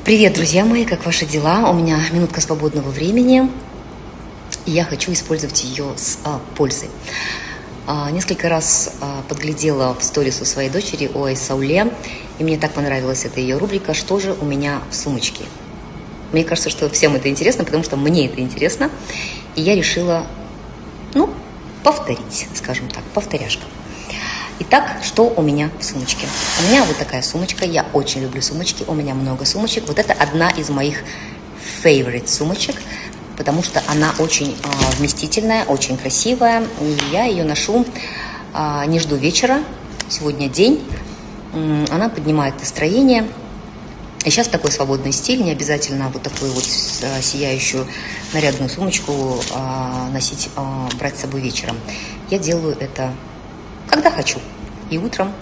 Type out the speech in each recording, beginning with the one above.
Привет, друзья мои, как ваши дела? У меня минутка свободного времени, и я хочу использовать ее с пользой. Несколько раз подглядела в сторис у своей дочери, ой, Сауле, и мне так понравилась эта ее рубрика «Что же у меня в сумочке?». Мне кажется, что всем это интересно, потому что мне это интересно, и я решила, повторить, скажем так, повторяшка. Итак, что у меня в сумочке? У меня вот такая сумочка, я очень люблю сумочки, у меня много сумочек. Вот это одна из моих favorite сумочек, потому что она очень вместительная, очень красивая. И я ее ношу, не жду вечера, сегодня день, она поднимает настроение. И сейчас такой свободный стиль, не обязательно вот такую вот сияющую нарядную сумочку носить, брать с собой вечером. Я делаю это когда хочу, и утром,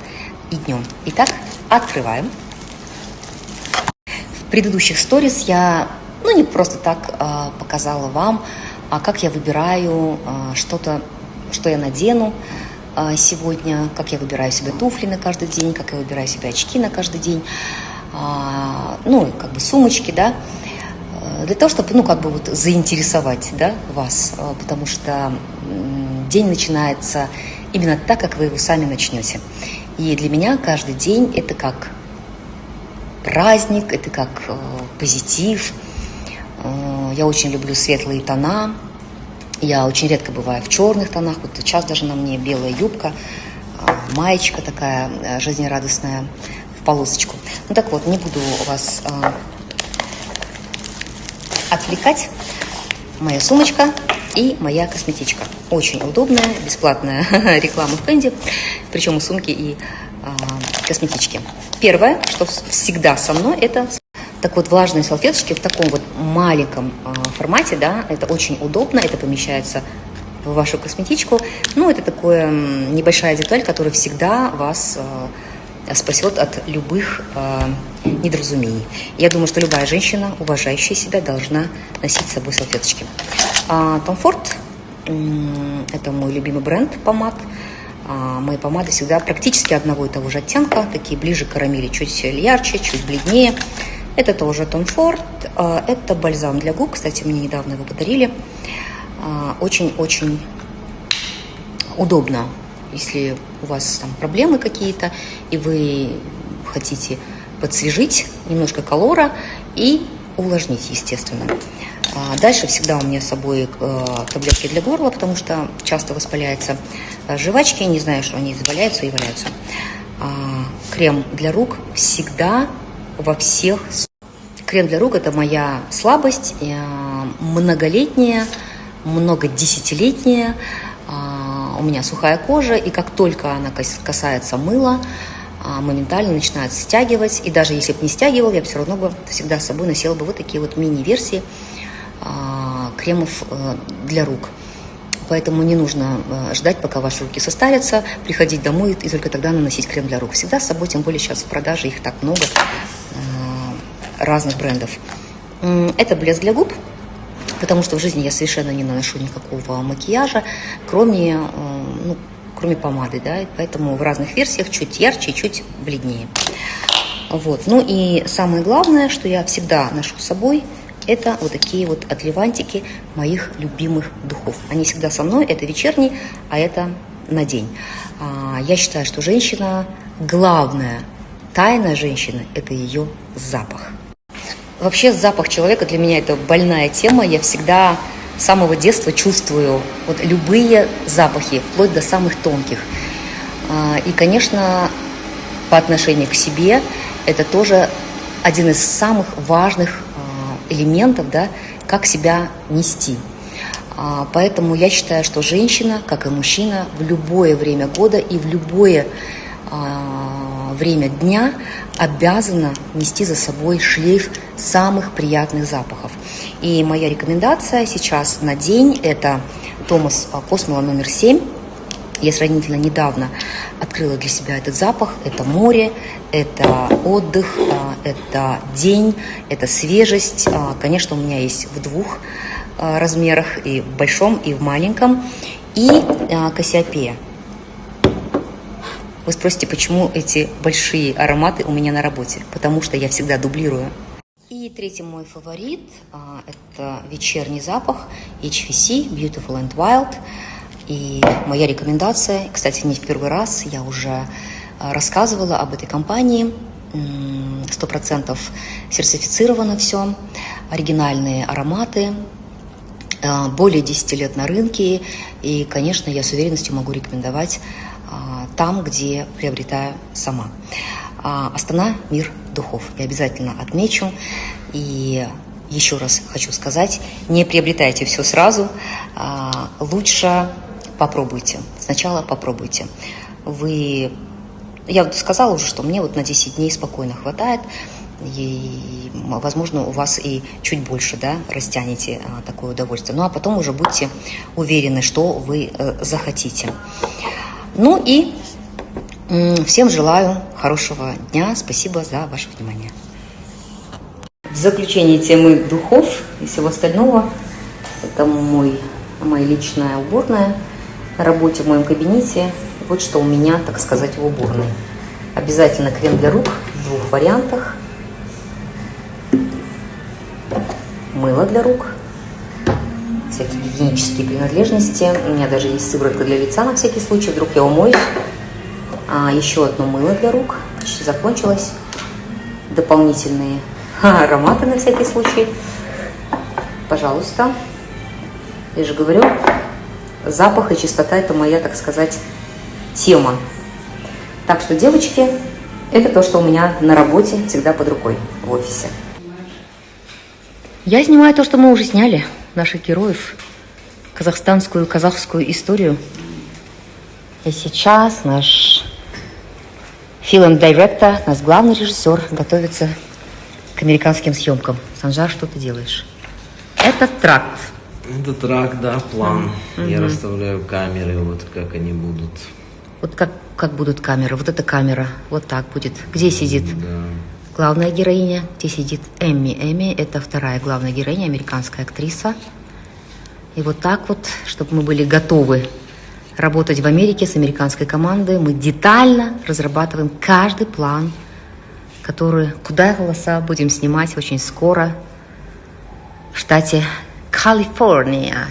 и днем. Итак, открываем. В предыдущих сторис я, не просто так показала вам, как я выбираю что-то, что я надену сегодня, как я выбираю себе туфли на каждый день, как я выбираю себе очки на каждый день, сумочки, да, для того, чтобы, заинтересовать, да, вас, потому что день начинается именно так, как вы его сами начнете. И для меня каждый день это как праздник, это как позитив. Я очень люблю светлые тона. Я очень редко бываю в черных тонах. Вот сейчас даже на мне белая юбка, маечка такая жизнерадостная в полосочку. Так вот, не буду вас отвлекать. Моя сумочка и моя косметичка. Очень удобная, бесплатная реклама в Фенди, причем и сумки, и косметички. Первое, что всегда со мной, это так вот влажные салфеточки в таком вот маленьком формате, да, это очень удобно, это помещается в вашу косметичку. Это такая небольшая деталь, которая всегда вас спасет от любых недоразумений. Я думаю, что любая женщина, уважающая себя, должна носить с собой салфеточки. Tom Ford – это мой любимый бренд помад. Мои помады всегда практически одного и того же оттенка, такие ближе к карамели, чуть ярче, чуть бледнее. Это тоже Tom Ford. Это бальзам для губ. Кстати, мне недавно его подарили. Очень-очень удобно, если у вас там проблемы какие-то, и вы хотите подсвежить, немножко колора и увлажнить, естественно. Дальше всегда у меня с собой таблетки для горла, потому что часто воспаляются жвачки, не знаю, что они валяются и валяются. Крем для рук всегда во всех. Крем для рук – это моя слабость, многолетняя, многодесятилетняя. У меня сухая кожа, и как только она касается мыла, моментально начинает стягивать. И даже если бы не стягивал, я бы все равно всегда с собой носила бы вот такие вот мини-версии кремов для рук. Поэтому не нужно ждать, пока ваши руки состарятся, приходить домой и только тогда наносить крем для рук. Всегда с собой, тем более сейчас в продаже их так много, разных брендов. Это блеск для губ, потому что в жизни я совершенно не наношу никакого макияжа, кроме помады, да, поэтому в разных версиях чуть ярче и чуть бледнее. Вот. И самое главное, что я всегда ношу с собой, это вот такие вот отливантики моих любимых духов. Они всегда со мной, это вечерний, а это на день. Я считаю, что женщина, главная тайна женщины – это ее запах. Вообще запах человека для меня это больная тема. Я всегда с самого детства чувствую вот любые запахи, вплоть до самых тонких. И, конечно, по отношению к себе это тоже один из самых важных элементов, да, как себя нести. Поэтому я считаю, что женщина, как и мужчина, в любое время года и в любое время дня обязана нести за собой шлейф самых приятных запахов. И моя рекомендация сейчас на день – это Томас Космола номер 7. Я сравнительно недавно открыла для себя этот запах. Это море, это отдых, это день, это свежесть. Конечно, у меня есть в двух размерах, и в большом, и в маленьком. И Кассиопея. Вы спросите, почему эти большие ароматы у меня на работе? Потому что я всегда дублирую. И третий мой фаворит это вечерний запах HVC Beautiful and Wild. И моя рекомендация, кстати, не в первый раз, я уже рассказывала об этой компании. 100% сертифицировано все, оригинальные ароматы, более 10 лет на рынке. И, конечно, я с уверенностью могу рекомендовать там, где приобретаю сама. Астана – мир духов. Я обязательно отмечу. И еще раз хочу сказать, не приобретайте все сразу. Лучше попробуйте. Сначала попробуйте. Я сказала уже, что мне на 10 дней спокойно хватает. И, возможно, у вас и чуть больше, да, растянете такое удовольствие. Ну, а потом уже будьте уверены, что вы захотите. Ну и всем желаю хорошего дня. Спасибо за ваше внимание. В заключение темы духов и всего остального, это моя личная уборная на работе в моем кабинете. Вот что у меня, так сказать, в уборной. Обязательно крем для рук в двух вариантах. Мыло для рук. Всякие гигиенические принадлежности. У меня даже есть сыворотка для лица на всякий случай. Вдруг я умоюсь. Еще одно мыло для рук. Почти закончилось. Дополнительные ароматы на всякий случай. Пожалуйста. Я же говорю, запах и чистота – это моя, так сказать, тема. Так что, девочки, это то, что у меня на работе всегда под рукой в офисе. Я снимаю то, что мы уже сняли, наших героев, казахстанскую, казахскую историю. И сейчас наш фильм-директор, наш главный режиссер готовится к американским съемкам. Санжар, что ты делаешь? Это тракт. Это трак, да, план. Я расставляю камеры, вот как они будут. Вот как будут камеры. Вот эта камера, вот так будет. Где сидит Да. главная героиня? Где сидит Эмми? Эмми – это вторая главная героиня, американская актриса. И вот так вот, чтобы мы были готовы работать в Америке с американской командой, мы детально разрабатываем каждый план, куда голоса будем снимать очень скоро в штате Калифорния.